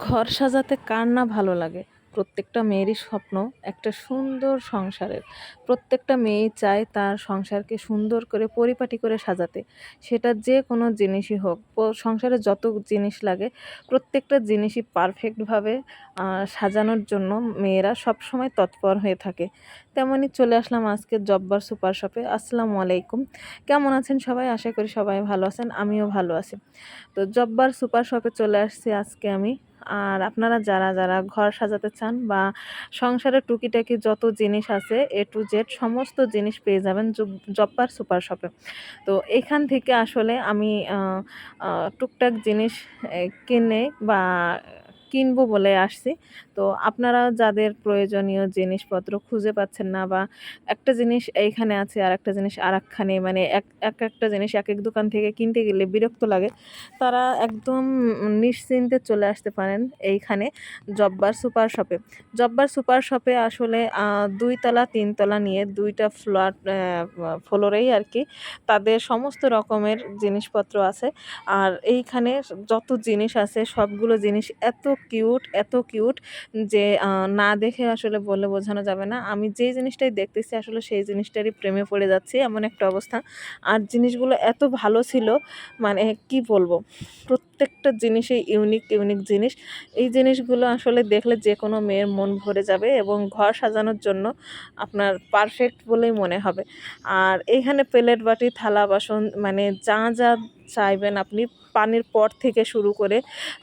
ঘর সাজাতে কার না ভালো লাগে? প্রত্যেকটা মেয়েরই স্বপ্ন একটা সুন্দর সংসারের। প্রত্যেকটা মেয়েই চায় তার সংসারকে সুন্দর করে পরিপাটি করে সাজাতে। সেটা যে কোনো জিনিসই হোক, সংসারে যত জিনিস লাগে প্রত্যেকটা জিনিসই পারফেক্টভাবে সাজানোর জন্য মেয়েরা সবসময় তৎপর হয়ে থাকে। তেমনই চলে আসলাম আজকে জব্বার সুপার শপে। আসসালামু আলাইকুম। কেমন আছেন সবাই? আশা করি সবাই ভালো আছেন। আমিও ভালো আছি। তো জব্বার সুপার শপে চলে আসছি আজকে আমি। আর আপনারা যারা ঘর সাজাতে চান বা সংসারের টুকিটাকি যত জিনিস আছে A to Z সমস্ত জিনিস পেয়ে যাবেন জব্বার সুপার শপে। তো এখান থেকে আসলে আমি টুকটাক জিনিস কিনে বা কিনবো বলে আসছি। তো আপনারাও যাদের প্রয়োজনীয় জিনিসপত্র খুঁজে পাচ্ছেন না বা একটা জিনিস এইখানে আছে আরেকটা জিনিস আরেকখানে, মানে একটা জিনিস একেক দোকান থেকে কিনতে গেলে বিরক্ত লাগে, তারা একদম নিশ্চিন্তে চলে আসতে পারেন এইখানে জব্বার সুপার শপে। জব্বার সুপার শপে আসলে ২ তলা ৩ তলা নিয়ে ২ টা ফ্লোরেই আরকি তাদের সমস্ত রকমের জিনিসপত্র আছে। আর এইখানে যত জিনিস আছে সবগুলো জিনিস এত কিউট যে না দেখে আসলে বলে বোঝানো যাবে না। আমি যেই জিনিসটাই দেখতেছি আসলে সেই জিনিসটারই প্রেমে পড়ে যাচ্ছি, এমন একটা অবস্থা। আর জিনিসগুলো এত ভালো ছিল, মানে কি বলবো? প্রত্যেকটা জিনিসই ইউনিক জিনিস। এই জিনিসগুলো আসলে দেখলে যেকোনো মেয়ের মন ভরে যাবে এবং ঘর সাজানোর জন্য আপনার পারফেক্ট বলেই মনে হবে। আর এইখানে প্লেট, বাটি, থালা, বাসন মানে যা চাইবেন আপনি, পানির পট থেকে শুরু করে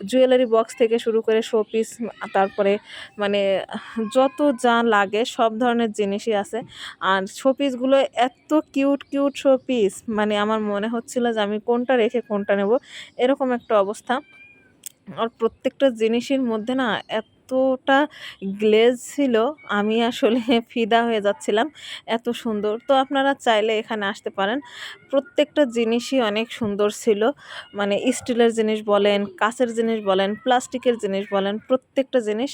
জুয়েলারি বক্স থেকে শুরু করে শোপিস, তারপরে মানে যত যা লাগে সব ধরনের জিনিসই আছে। আর শোপিসগুলো এত কিউট শোপিস, মানে আমার মনে হচ্ছিল যে আমি কোনটা রেখে কোনটা নেব, এরকম একটা অবস্থা। আর প্রত্যেকটা জিনিসের মধ্যে না এতটা গ্লেজ ছিল, আমি আসলে ফিদা হয়ে যাচ্ছিলাম, এত সুন্দর। তো আপনারা চাইলে এখানে আসতে পারেন। প্রত্যেকটা জিনিসই অনেক সুন্দর ছিল। মানে স্টিলের জিনিস বলেন, কাঁচের জিনিস বলেন, প্লাস্টিকের জিনিস বলেন, প্রত্যেকটা জিনিস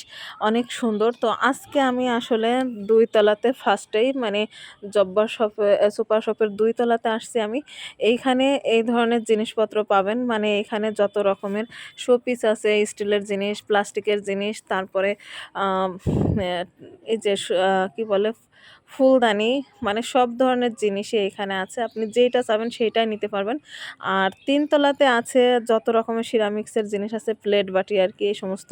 অনেক সুন্দর। তো আজকে আমি আসলে ২ তলাতে ফার্স্টেই মানে জব্বার শপে সুপার শপের ২ তলাতে আসছি আমি। এইখানে এই ধরনের জিনিসপত্র পাবেন। মানে এখানে যত রকমের শোপিস আছে, স্টিলের জিনিস, প্লাস্টিকের জিনিস, তারপরে আম অ্যা এই যে কি বলে? ফুলদানি, মানে সব ধরনের জিনিসই এখানে আছে। আপনি যেইটা চাবেন সেইটাই নিতে পারবেন। আর ৩ তলাতে আছে যত রকমের সিরামিক্সের জিনিস আছে, প্লেট, বাটি আরকি এই সমস্ত।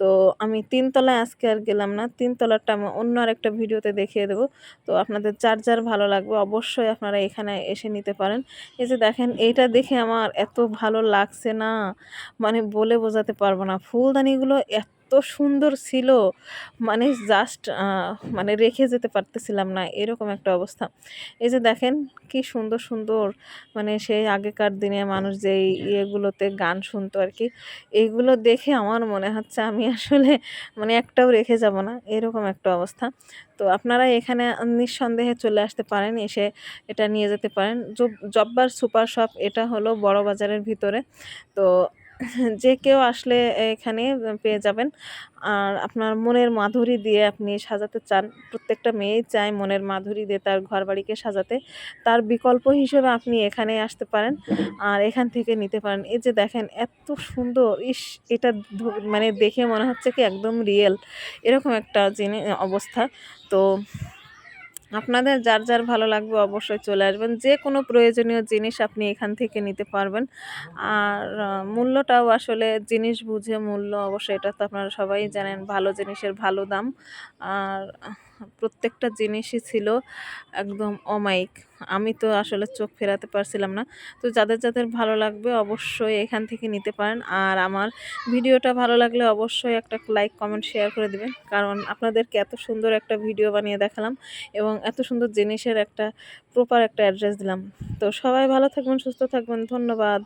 তো আমি ৩ তলায় আজকে আর গেলাম না। ৩ তলারটা আমি অন্য আরেকটা ভিডিওতে দেখিয়ে দেব। তো আপনাদের যার ভালো লাগবে অবশ্যই আপনারা এখানে এসে নিতে পারেন। এই যে দেখেন, এইটা দেখে আমার এত ভালো লাগছে না, মানে বলে বোঝাতে পারবো না। ফুলদানিগুলো এত সুন্দর ছিল, মানে জাস্ট মানে রেখে যেতে পারতেছিলাম না, এরকম একটা অবস্থা। এই যে দেখেন কি সুন্দর, মানে সেই আগেকার দিনে মানুষ যেই ইয়েগুলোতে গান শুনতো আরকি। এইগুলো দেখে আমার মনে হচ্ছে আমি আসলে মানে একটাও রেখে যাব না, এরকম একটা অবস্থা। তো আপনারা এখানে নিঃসন্দেহে চলে আসতে পারেন, এসে এটা নিয়ে যেতে পারেন। জব্বার সুপার শপ এটা হলো বড় বাজারের ভিতরে। তো যে কেউ আসলে এখানে পেয়ে যাবেন। আর আপনার মনের মাধুরী দিয়ে আপনি সাজাতে চান, প্রত্যেকটা মেয়েই চায় মনের মাধুরী দিয়ে তার ঘরবাড়িকে সাজাতে। তার বিকল্প হিসেবে আপনি এখানে আসতে পারেন আর এখান থেকে নিতে পারেন। এই যে দেখেন এত সুন্দর! ইস! এটা মানে দেখে মনে হচ্ছে কি একদম রিয়েল, এরকম একটা অবস্থা। তো আপনাদের যার ভালো লাগবে অবশ্যই চলে আসবেন। যেকোনো প্রয়োজনীয় জিনিস আপনি এখান থেকে নিতে পারবেন। আর মূল্যটাও আসলে জিনিস বুঝে মূল্য, অবশ্যই এটা তো আপনারা সবাই জানেন, ভালো জিনিসের ভালো দাম। আর প্রত্যেকটা জিনিসই ছিল একদম অমায়িক। আমি তো আসলে চোখ ফেরাতে পারছিলাম না। তো যাদের ভালো লাগবে অবশ্যই এখান থেকে নিতে পারেন। আর আমার ভিডিওটা ভালো লাগলে অবশ্যই একটা লাইক, কমেন্ট, শেয়ার করে দিবেন। কারণ আপনাদেরকে এত সুন্দর একটা ভিডিও বানিয়ে দেখালাম এবং এত সুন্দর জিনিসের একটা প্রপার একটা অ্যাড্রেস দিলাম। তো সবাই ভালো থাকবেন, সুস্থ থাকবেন। ধন্যবাদ।